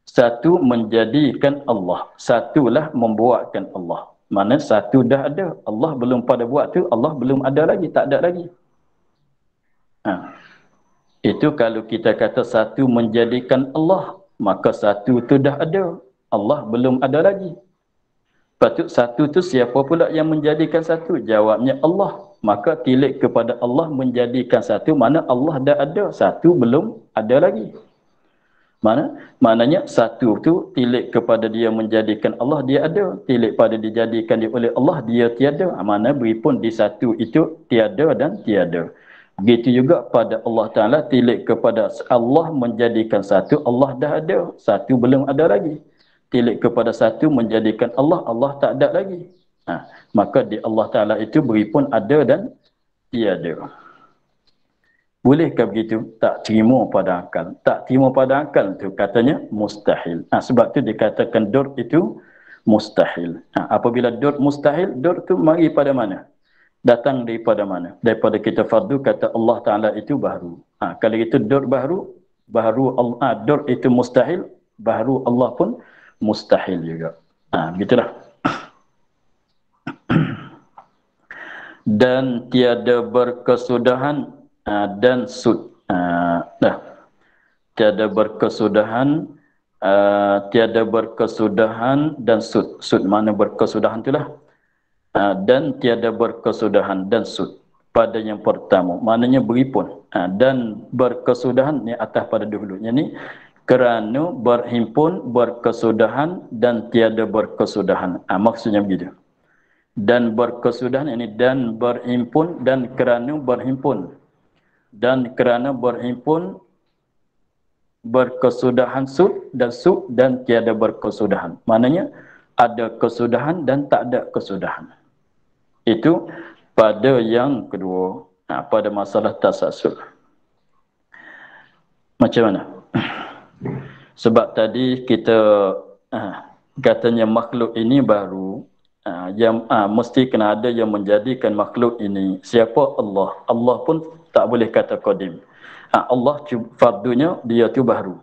Satu menjadikan Allah, satulah membuatkan Allah. Mana satu dah ada, Allah belum pada buat tu, Allah belum ada lagi, tak ada lagi. Itu kalau kita kata satu menjadikan Allah, maka satu tu dah ada, Allah belum ada lagi. Patut satu tu siapa pula yang menjadikan satu? Jawabnya Allah. Maka tilik kepada Allah menjadikan satu, mana Allah dah ada, satu belum ada lagi. Maknanya satu tu tilik kepada dia menjadikan Allah, dia ada. Tilik pada dijadikan dia oleh Allah, dia tiada. Mana beri pun di satu itu tiada dan tiada. Begitu juga pada Allah Ta'ala, tilik kepada Allah menjadikan satu, Allah dah ada. Satu belum ada lagi. Tilik kepada satu menjadikan Allah, Allah tak ada lagi. Maka di Allah Ta'ala itu beri pun ada dan tiada. Bolehkah begitu? Tak terima pada akal. Tak terima pada akal tu katanya mustahil. Sebab tu dikatakan dur itu mustahil. Apabila dur mustahil, dur tu mari pada mana? Datang daripada mana? Daripada kita fardu kata Allah Ta'ala itu baharu. Kalau itu dur baharu, baharu Allah, dur itu mustahil, baharu Allah pun mustahil juga. Begitulah. Dan tiada berkesudahan dan sud. Tiada berkesudahan, tiada berkesudahan dan sud. Sud mana berkesudahan itulah. Dan tiada berkesudahan dan sud pada yang pertama. Maknanya beri pun. Dan berkesudahan ni atas pada dahulunya ni. Kerana berhimpun, berkesudahan dan tiada berkesudahan. Maksudnya begitu. Dan berkesudahan ini dan berhimpun dan kerana berhimpun. Dan kerana berhimpun berkesudahan sud dan tiada berkesudahan. Maknanya ada kesudahan dan tak ada kesudahan. Itu pada yang kedua, pada masalah tasasul. Macam mana? Sebab tadi kita katanya makhluk ini baru, yang mesti kena ada yang menjadikan makhluk ini. Siapa? Allah. Allah pun tak boleh kata qadim. Allah fardunya dia tu baru.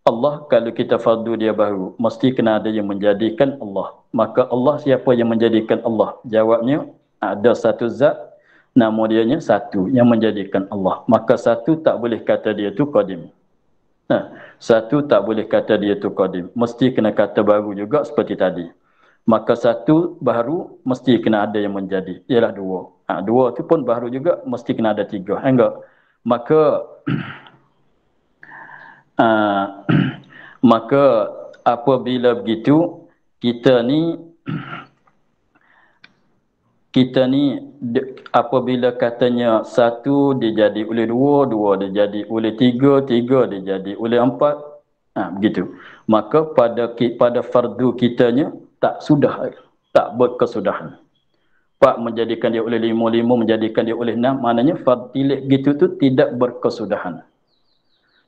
Allah kalau kita fardu dia baru, mesti kena ada yang menjadikan Allah. Maka Allah siapa yang menjadikan Allah? Jawabnya ada satu zat, nama dianya satu yang menjadikan Allah. Maka satu tak boleh kata dia tu qadim. Satu tak boleh kata dia tu qadim. Mesti kena kata baru juga seperti tadi. Maka satu baru mesti kena ada yang menjadi. Ialah dua. Dua tu pun baru juga mesti kena ada tiga. Enggak. Maka maka apabila begitu kita ni apabila katanya satu dia jadi oleh dua, dua dia jadi oleh tiga, tiga dia jadi oleh empat, begitu. Maka pada fardu kitanya tak berkesudahan. Empat menjadikan dia oleh lima, lima menjadikan dia oleh enam, maknanya fardu gitu tu tidak berkesudahan.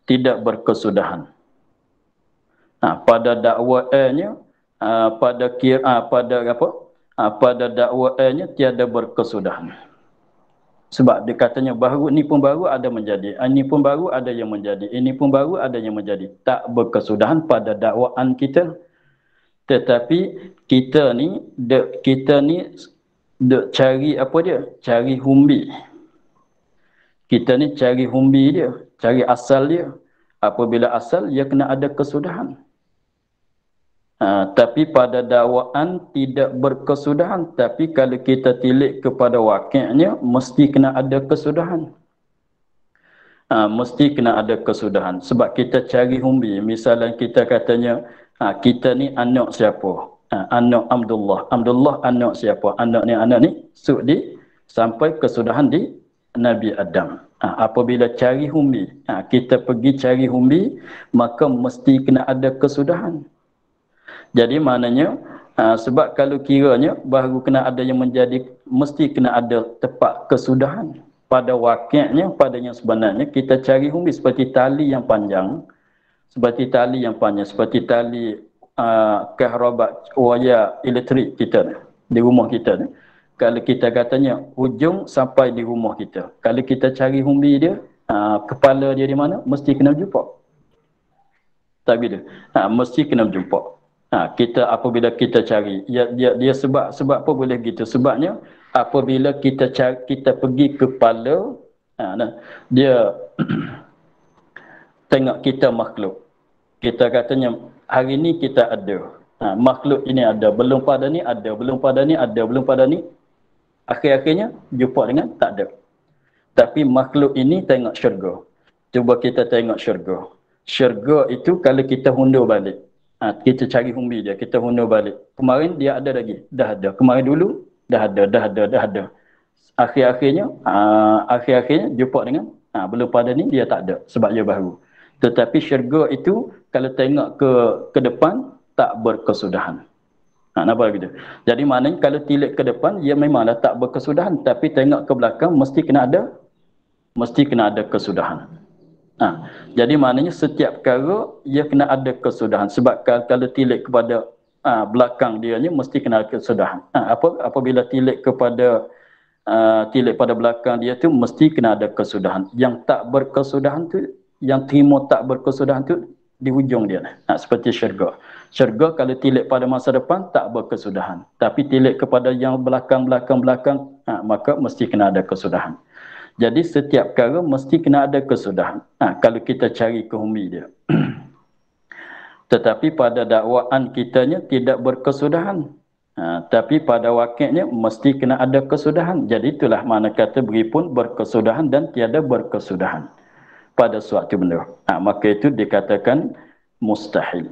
Tidak berkesudahan. Pada dakwa A-nya, pada dakwa A-nya tiada berkesudahan. Sebab dia katanya baru, ni pun baru ada menjadi, ini pun baru ada yang menjadi, ini pun baru ada yang menjadi. Tak berkesudahan pada dakwaan kita. Tetapi kita ni cari apa dia? Cari humbi. Kita ni cari humbi dia, cari asal dia. Apabila asal, ia kena ada kesudahan. Tapi pada dakwaan tidak berkesudahan. Tapi kalau kita tilik kepada wakilnya, mesti kena ada kesudahan. Mesti kena ada kesudahan. Sebab kita cari humbi. Misalnya kita katanya, kita ni anak siapa? Anak Abdullah. Abdullah anak siapa? Anak ni sudi sampai kesudahan di Nabi Adam. Apabila cari humbi, kita pergi cari humbi, maka mesti kena ada kesudahan. Jadi maknanya, sebab kalau kiranya baru kena ada yang menjadi, mesti kena ada tepat kesudahan. Pada wakilnya, pada yang sebenarnya, kita cari humbi seperti tali yang panjang, seperti tali kahrabat waya elektrik kita di rumah kita. Kalau kita katanya hujung sampai di rumah kita, kalau kita cari humbi dia, kepala dia di mana, mesti kena jumpa. Tak bila? Mesti kena jumpa. Kita apabila kita cari, dia sebab apa boleh gitu? Sebabnya apabila kita pergi kepala, dia tengok kita makhluk. Kita katanya hari ni kita ada. Makhluk ini ada, belum pada ni ada, belum pada ni ada, belum pada ni. Akhir-akhirnya jumpa dengan tak ada. Tapi makhluk ini tengok syurga. Cuba kita tengok syurga. Syurga itu kalau kita hundur balik. Kita cari humbi dia, kita hundur balik. Kemarin dia ada lagi, dah ada. Kemarin dulu dah ada. Akhir-akhirnya jumpa dengan belum pada ni dia tak ada sebab dia baru. Tetapi syurga itu kalau tengok ke depan tak berkesudahan. Nampak gitu. Jadi maknanya kalau tilik ke depan ia memanglah tak berkesudahan, tapi tengok ke belakang mesti kena ada mesti kena ada kesudahan. Jadi maknanya setiap perkara ia kena ada kesudahan. Sebab kalau tilik kepada belakang dia ni mesti kena ada kesudahan. Apabila tilik pada belakang dia tu mesti kena ada kesudahan. Yang tak berkesudahan tu, yang terima tak berkesudahan tu di hujung dia. Seperti syurga. Syurga kalau tilik pada masa depan tak berkesudahan. Tapi tilik kepada yang belakang, maka mesti kena ada kesudahan. Jadi setiap perkara mesti kena ada kesudahan. Kalau kita cari kehumi dia. Tetapi pada dakwaan kitanya tidak berkesudahan. Tapi pada wakilnya mesti kena ada kesudahan. Jadi itulah makna kata beri pun berkesudahan dan tiada berkesudahan pada suatu benda. Maka itu dikatakan mustahil.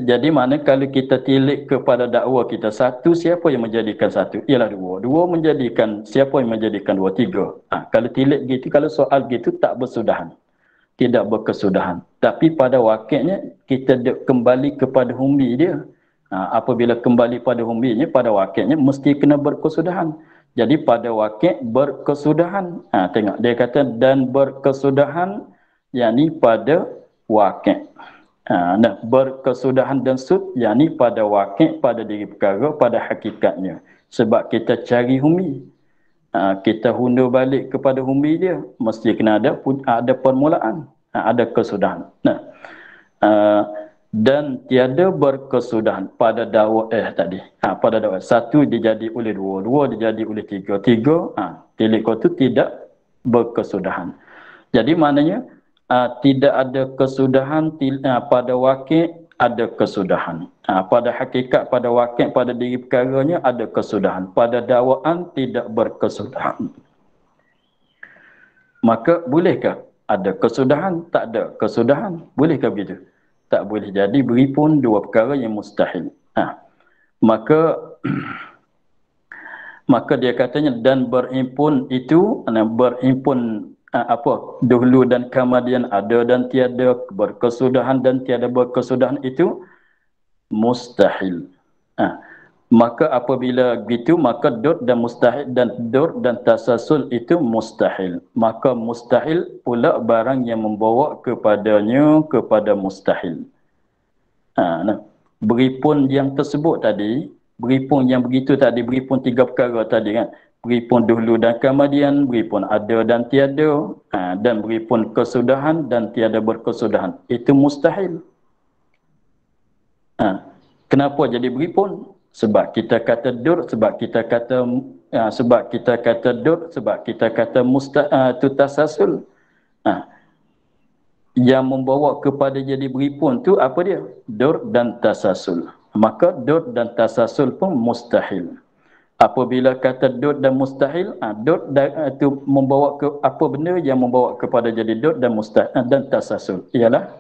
Jadi mana kalau kita tilik kepada dakwa kita satu, siapa yang menjadikan satu? Ialah dua. Dua menjadikan, siapa yang menjadikan dua? Tiga. Kalau tilik gitu, kalau soal gitu tak bersudahan. Tidak berkesudahan. Tapi pada wakilnya kita kembali kepada humbi dia. Apabila kembali pada humbinya, pada wakilnya mesti kena berkesudahan. Jadi pada wakil berkesudahan. Tengok dia kata dan berkesudahan, yakni pada wakil. Berkesudahan dan sud, yakni pada wakil, pada diri perkara, pada hakikatnya. Sebab kita cari humi. Kita hundur balik kepada humi dia, mesti kena ada permulaan, ada kesudahan. Dan tiada berkesudahan pada dakwa tadi. Pada dakwa satu dijadi oleh dua, dua dijadi oleh tiga, tiga tilik kau tu tidak berkesudahan. Jadi maknanya tidak ada kesudahan pada wakil, ada kesudahan. Pada hakikat, pada wakil, pada diri perkaranya ada kesudahan. Pada dakwaan tidak berkesudahan. Maka bolehkah ada kesudahan? Tak ada kesudahan. Bolehkah begitu? Tak boleh. Jadi beri pun dua perkara yang mustahil. Maka dia katanya dan berimpun itu, berimpun dahulu dan kemudian ada dan tiada, berkesudahan dan tiada berkesudahan itu mustahil. Maka apabila begitu, maka dur dan tasasul itu mustahil. Maka mustahil pula barang yang membawa kepadanya kepada mustahil. Beri pun yang tersebut tadi, beri pun yang begitu tadi, beri pun tiga perkara tadi kan. Beri pun dahulu dan kemudian, beri pun ada dan tiada, dan beri pun kesudahan dan tiada berkesudahan. Itu mustahil. Kenapa jadi beri pun? Sebab kita kata dur, sebab kita kata dur, sebab kita kata tasasul. Yang membawa kepada jadi beri pun tu apa dia? Dur dan tasasul. Maka dur dan tasasul pun mustahil. Apabila kata dur dan mustahil, dur itu membawa ke apa benda yang membawa kepada jadi dur dan mustahil dan tasasul? Ialah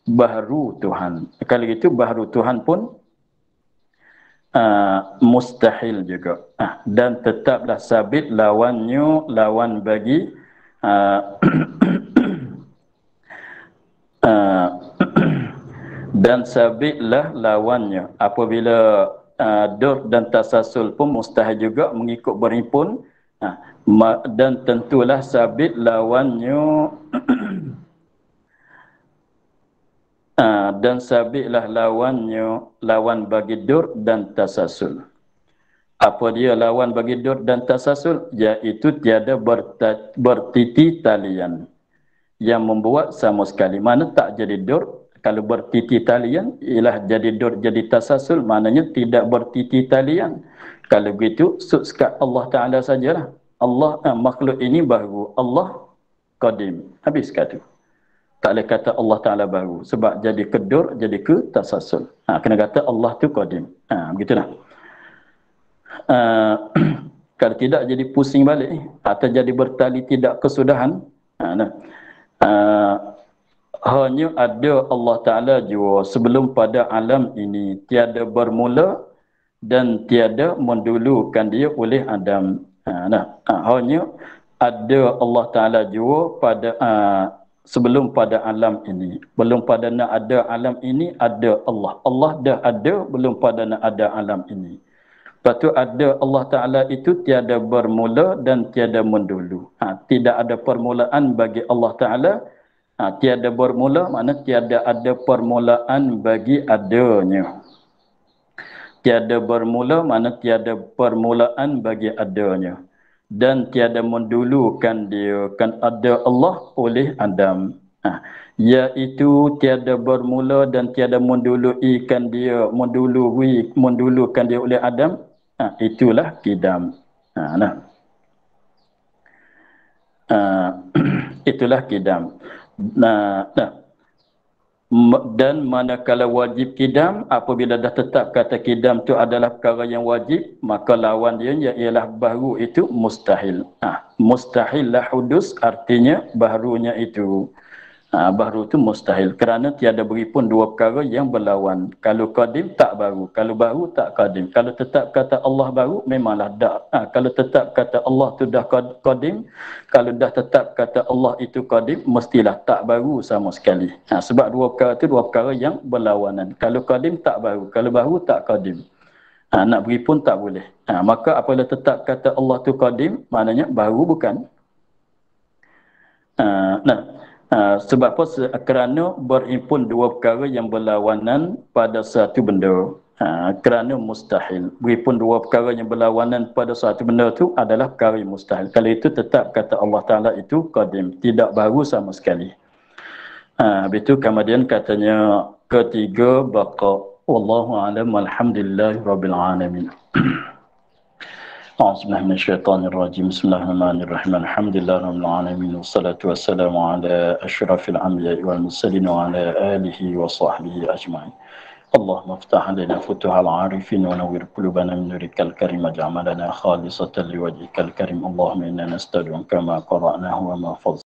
baharu Tuhan. Kalau gitu baharu Tuhan pun mustahil juga. Dan tetaplah sabit lawannya, lawan bagi dan sabitlah lawannya. Apabila dur dan tasasul pun mustahil juga mengikut berimpun, dan tentulah sabit lawannya dan sabitlah lawannya, lawan bagi dur dan tasasul. Apa dia lawan bagi dur dan tasasul? Iaitu tiada bertiti talian yang membuat sama sekali. Mana tak jadi dur? Kalau bertiti talian, ialah jadi dur, jadi tasasul, maknanya tidak bertiti talian. Kalau begitu, sekat Allah Ta'ala sajalah. Allah, makhluk ini baru. Allah qadim. Habis kata. Tak boleh kata Allah Ta'ala baru. Sebab jadi ke dur, jadi ke tasasul. Kena kata Allah tu qadim. Begitulah. Kalau tidak, jadi pusing balik. Atau jadi bertali tidak kesudahan. Hanya ada Allah Ta'ala jua sebelum pada alam ini tiada bermula dan tiada mendulukan dia oleh Adam. Hanya ada Allah Ta'ala jua pada sebelum pada alam ini. Belum pada nak ada alam ini, ada Allah. Allah dah ada belum pada nak ada alam ini. Lepas tu ada Allah Ta'ala itu tiada bermula dan tiada mendulu. Tidak ada permulaan bagi Allah Ta'ala. Tiada bermula makna tiada ada permulaan bagi adanya. Tiada bermula makna tiada permulaan bagi adanya. Dan tiada mendulukan dia. Kan ada Allah oleh Adam. Iaitu tiada bermula dan tiada mendulukan dia, mendulukan dia oleh Adam. Itulah kidam. Itulah kidam. Dan manakala wajib kidam, apabila dah tetap kata kidam tu adalah perkara yang wajib, maka lawan dia ialah baru itu mustahil. Mustahil lah hudus, artinya barunya itu. Baru itu mustahil. Kerana tiada beri pun dua perkara yang berlawan. Kalau qadim tak baru. Kalau baru tak qadim. Kalau tetap kata Allah baru, memanglah dah. Kalau tetap kata Allah tu dah qadim, kalau dah tetap kata Allah itu qadim, mestilah tak baru sama sekali. Sebab dua perkara itu dua perkara yang berlawanan. Kalau qadim tak baru. Kalau baru tak qadim. Nak beri pun tak boleh. Maka apabila tetap kata Allah tu qadim, maknanya baru bukan. Sebab apa? Kerana berhimpun dua perkara yang berlawanan pada satu benda. Kerana mustahil. Berhimpun dua perkara yang berlawanan pada satu benda itu adalah perkara yang mustahil. Kalau itu tetap kata Allah Ta'ala itu qadim. Tidak baru sama sekali. Habis itu kemudian katanya ketiga baqa. Wallahu a'lam walhamdulillahi rabbil alamin. أعوذ بالله من الشيطان الرجيم بسم الله الرحمن الرحيم الحمد لله رب العالمين والصلاة والسلام على أشرف الأنبياء والمرسلين وعلى آله وصحبه أجمعين اللهم افتح علينا فتوح العارفين ونور قلوبنا من نورك الكريم واجعل لنا خالصة لوجهك الكريم اللهم إنا نستودعك ما قرأناه وما فضل